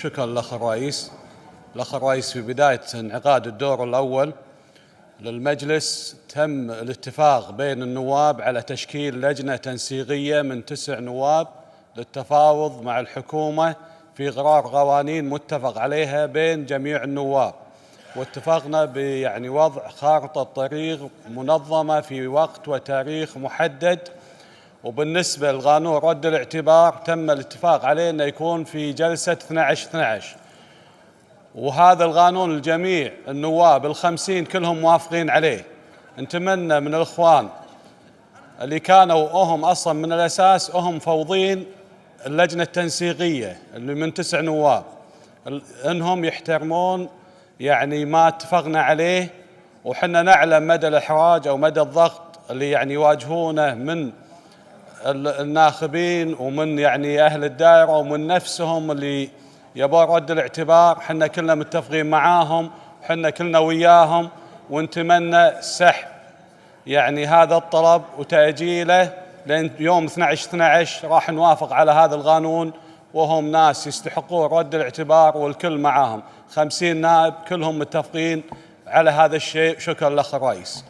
شكرا الأخ الرئيس. الأخ الرئيس، في بداية انعقاد الدور الأول للمجلس تم الاتفاق بين النواب على تشكيل لجنة تنسيقية من 9 نواب للتفاوض مع الحكومة في قرار قوانين متفق عليها بين جميع النواب، واتفقنا وضع خارطة طريق منظمة في وقت وتاريخ محدد. وبالنسبة لقانون رد الاعتبار تم الاتفاق عليه أنه يكون في جلسة 12/12، وهذا القانون الجميع النواب 50 كلهم موافقين عليه. نتمنى من الإخوان اللي كانوا هم أصلا من الأساس هم فوضين اللجنة التنسيقية اللي من 9 نواب أنهم يحترمون ما اتفقنا عليه، وحنا نعلم مدى الإحراج أو مدى الضغط اللي يواجهونه من الناخبين ومن أهل الدائرة ومن نفسهم اللي يبون رد الاعتبار. حنا كلنا متفقين معاهم، حنا كلنا وياهم، ونتمنى سحب هذا الطلب وتأجيله لأن يوم 12/12 راح نوافق على هذا القانون، وهم ناس يستحقون رد الاعتبار والكل معاهم. 50 نائب كلهم متفقين على هذا الشيء. شكرا لأخ الرئيس.